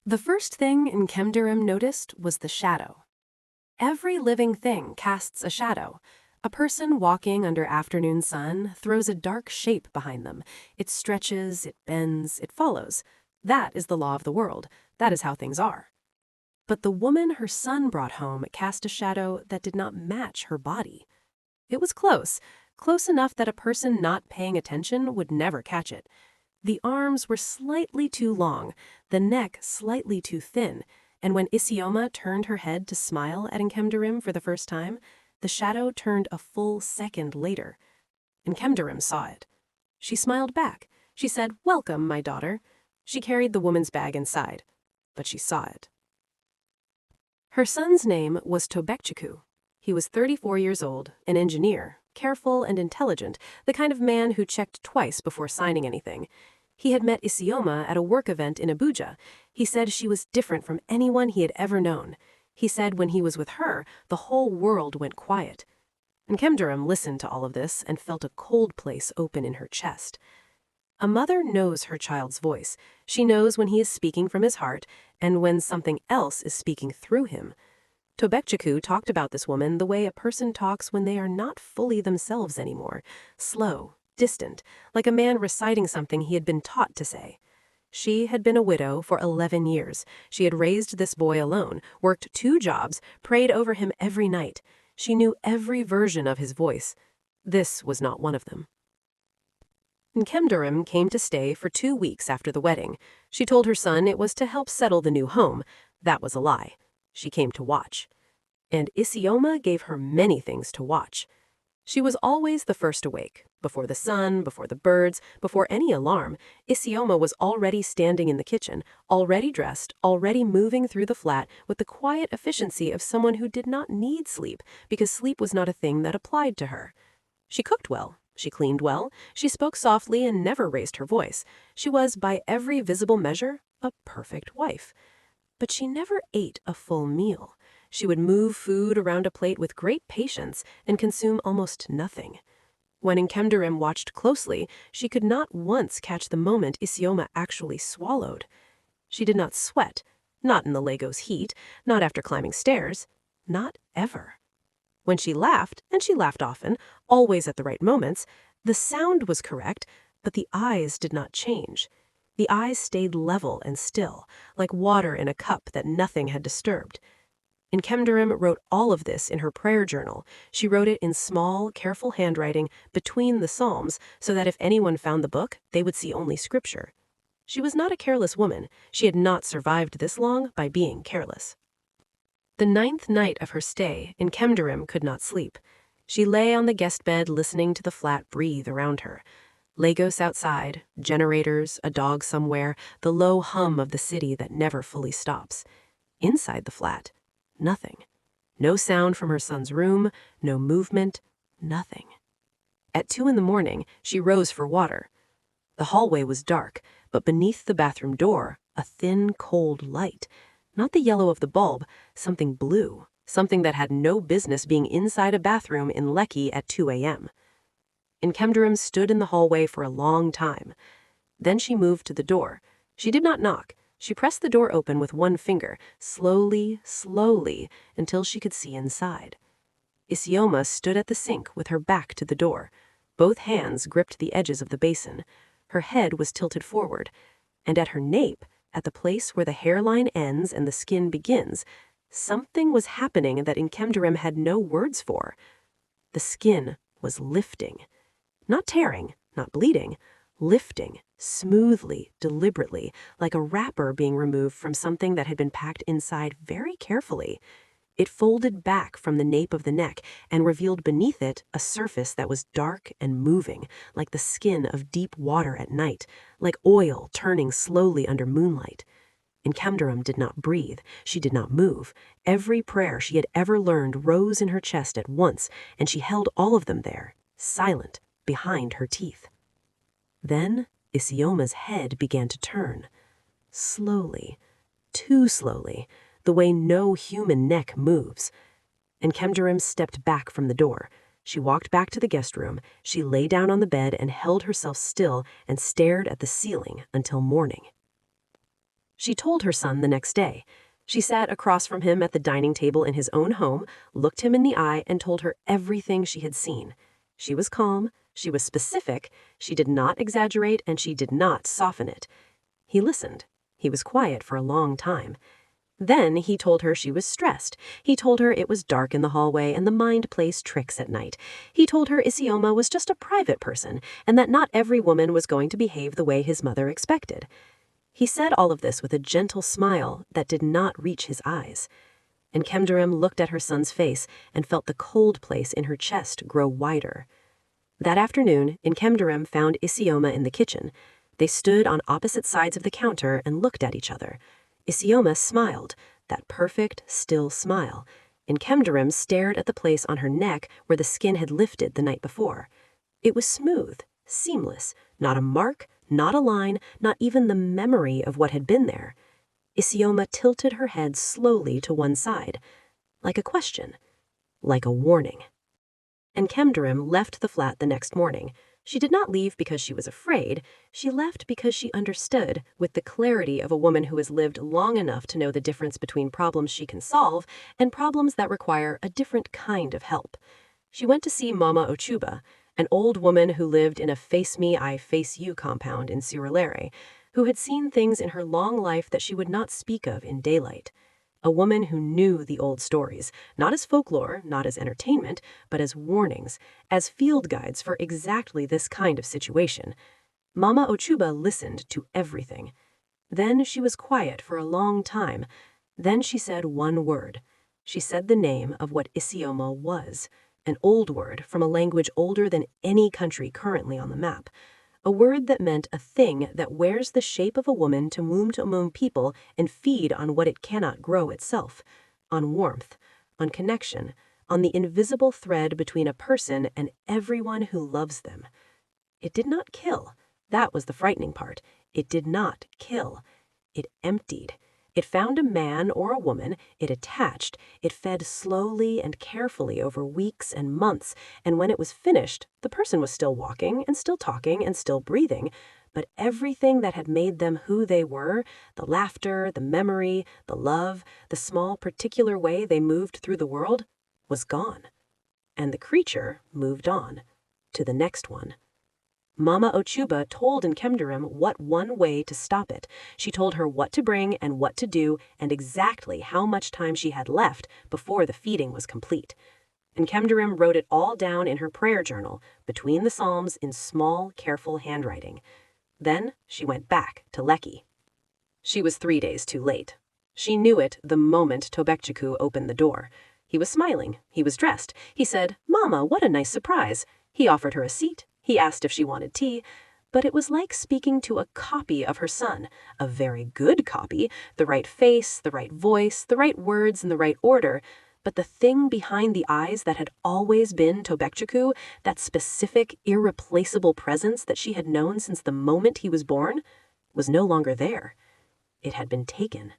The first thing Nkemdirim noticed was the shadow. Every living thing casts a shadow. A person walking under afternoon sun throws a dark shape behind them. It stretches, it bends, it follows. That is the law of the world. That is how things are. But the woman her son brought home cast a shadow that did not match her body. It was close, close enough that a person not paying attention would never catch it. The arms were slightly too long, the neck slightly too thin, and when Isioma turned her head to smile at Nkemdirim for the first time, the shadow turned a full second later. Nkemdirim saw it. She smiled back. She said, "Welcome, my daughter." She carried the woman's bag inside, but she saw it. Her son's name was Tobechukwu. He was 34 years old, an engineer, careful and intelligent, the kind of man who checked twice before signing anything. He had met Isioma at a work event in Abuja. He said she was different from anyone he had ever known. He said when he was with her, the whole world went quiet. Nkemdirim listened to all of this and felt a cold place open in her chest. A mother knows her child's voice. She knows when he is speaking from his heart and when something else is speaking through him. Tobechukwu talked about this woman the way a person talks when they are not fully themselves anymore, slow, distant, like a man reciting something he had been taught to say. She had been a widow for 11 years. She had raised this boy alone, worked 2 jobs, prayed over him every night. She knew every version of his voice. This was not one of them. Nkemdirim came to stay for 2 weeks after the wedding. She told her son it was to help settle the new home. That was a lie. She came to watch. And Isioma gave her many things to watch. She was always the first awake. Before the sun, before the birds, before any alarm, Isioma was already standing in the kitchen, already dressed, already moving through the flat with the quiet efficiency of someone who did not need sleep because sleep was not a thing that applied to her. She cooked well. She cleaned well. She spoke softly and never raised her voice. She was, by every visible measure, a perfect wife. But she never ate a full meal. She would move food around a plate with great patience and consume almost nothing. When Nkemdirim watched closely, she could not once catch the moment Isioma actually swallowed. She did not sweat, not in the Lego's heat, not after climbing stairs, not ever. When she laughed, and she laughed often, always at the right moments, the sound was correct, but the eyes did not change. The eyes stayed level and still, like water in a cup that nothing had disturbed. Nkemdirim wrote all of this in her prayer journal. She wrote it in small, careful handwriting between the Psalms so that if anyone found the book, they would see only scripture. She was not a careless woman. She had not survived this long by being careless. The 9th night of her stay, Nkemdirim could not sleep. She lay on the guest bed listening to the flat breathe around her. Lagos outside, generators, a dog somewhere, the low hum of the city that never fully stops. Inside the flat, nothing. No sound from her son's room, no movement, nothing. At 2 in the morning, she rose for water. The hallway was dark, but beneath the bathroom door, a thin, cold light. Not the yellow of the bulb, something blue, something that had no business being inside a bathroom in Lekki at 2 a.m. Nkemdirim stood in the hallway for a long time. Then she moved to the door. She did not knock. She pressed the door open with one finger, slowly, slowly, until she could see inside. Isioma stood at the sink with her back to the door. Both hands gripped the edges of the basin. Her head was tilted forward, and at her nape, at the place where the hairline ends and the skin begins, something was happening that Nkemdirim had no words for. The skin was lifting. Not tearing, not bleeding, lifting, smoothly, deliberately, like a wrapper being removed from something that had been packed inside very carefully. It folded back from the nape of the neck and revealed beneath it a surface that was dark and moving, like the skin of deep water at night, like oil turning slowly under moonlight. Nkemdirim did not breathe. She did not move. Every prayer she had ever learned rose in her chest at once, and she held all of them there, silent, behind her teeth. Then Isioma's head began to turn. Slowly, too slowly, the way no human neck moves. Nkemdirim stepped back from the door. She walked back to the guest room. She lay down on the bed and held herself still and stared at the ceiling until morning. She told her son the next day. She sat across from him at the dining table in his own home, looked him in the eye, and told her everything she had seen. She was calm, she was specific, she did not exaggerate, and she did not soften it. He listened. He was quiet for a long time. Then he told her she was stressed. He told her it was dark in the hallway and the mind plays tricks at night. He told her Isioma was just a private person and that not every woman was going to behave the way his mother expected. He said all of this with a gentle smile that did not reach his eyes. Nkemdirim looked at her son's face and felt the cold place in her chest grow wider. That afternoon, Nkemdirim found Isioma in the kitchen. They stood on opposite sides of the counter and looked at each other. Isioma smiled, that perfect, still smile. Nkemdirim stared at the place on her neck where the skin had lifted the night before. It was smooth, seamless, not a mark, not a line, not even the memory of what had been there. Isioma tilted her head slowly to one side, like a question, like a warning. Nkemdirim left the flat the next morning. She did not leave because she was afraid. She left because she understood, with the clarity of a woman who has lived long enough to know the difference between problems she can solve and problems that require a different kind of help. She went to see Mama Ochuba, an old woman who lived in a face me, I face you compound in Surulere, who had seen things in her long life that she would not speak of in daylight. A woman who knew the old stories, not as folklore, not as entertainment, but as warnings, as field guides for exactly this kind of situation. Mama Ochuba listened to everything. Then she was quiet for a long time. Then she said one word. She said the name of what Isioma was, an old word from a language older than any country currently on the map. A word that meant a thing that wears the shape of a woman to mum people and feed on what it cannot grow itself, on warmth, on connection, on the invisible thread between a person and everyone who loves them. It did not kill. That was the frightening part. It did not kill. It emptied. It found a man or a woman, it attached, it fed slowly and carefully over weeks and months, and when it was finished, the person was still walking and still talking and still breathing, but everything that had made them who they were, the laughter, the memory, the love, the small particular way they moved through the world, was gone. And the creature moved on, to the next one. Mama Ochuba told Nkemdirim what one way to stop it. She told her what to bring and what to do and exactly how much time she had left before the feeding was complete. Nkemdirim wrote it all down in her prayer journal, between the psalms in small, careful handwriting. Then she went back to Lekki. She was 3 days too late. She knew it the moment Tobechukwu opened the door. He was smiling. He was dressed. He said, "Mama, what a nice surprise." He offered her a seat. He asked if she wanted tea, but it was like speaking to a copy of her son, a very good copy, the right face, the right voice, the right words in the right order, but the thing behind the eyes that had always been Tobechukwu, that specific, irreplaceable presence that she had known since the moment he was born, was no longer there. It had been taken.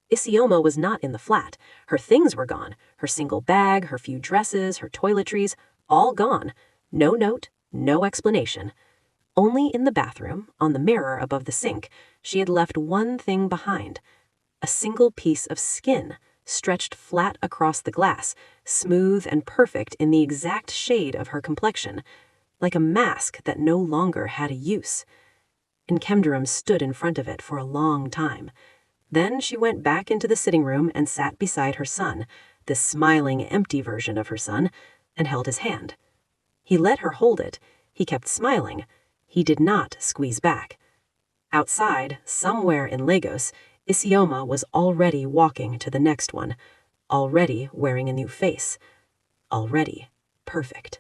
Isioma was not in the flat. Her things were gone, her single bag, her few dresses, her toiletries, all gone. No note. No explanation. Only in the bathroom, on the mirror above the sink, she had left one thing behind. A single piece of skin, stretched flat across the glass, smooth and perfect in the exact shade of her complexion, like a mask that no longer had a use. Nkemdirim stood in front of it for a long time. Then she went back into the sitting room and sat beside her son, this smiling, empty version of her son, and held his hand. He let her hold it. He kept smiling. He did not squeeze back. Outside, somewhere in Lagos, Isioma was already walking to the next one, already wearing a new face, already perfect.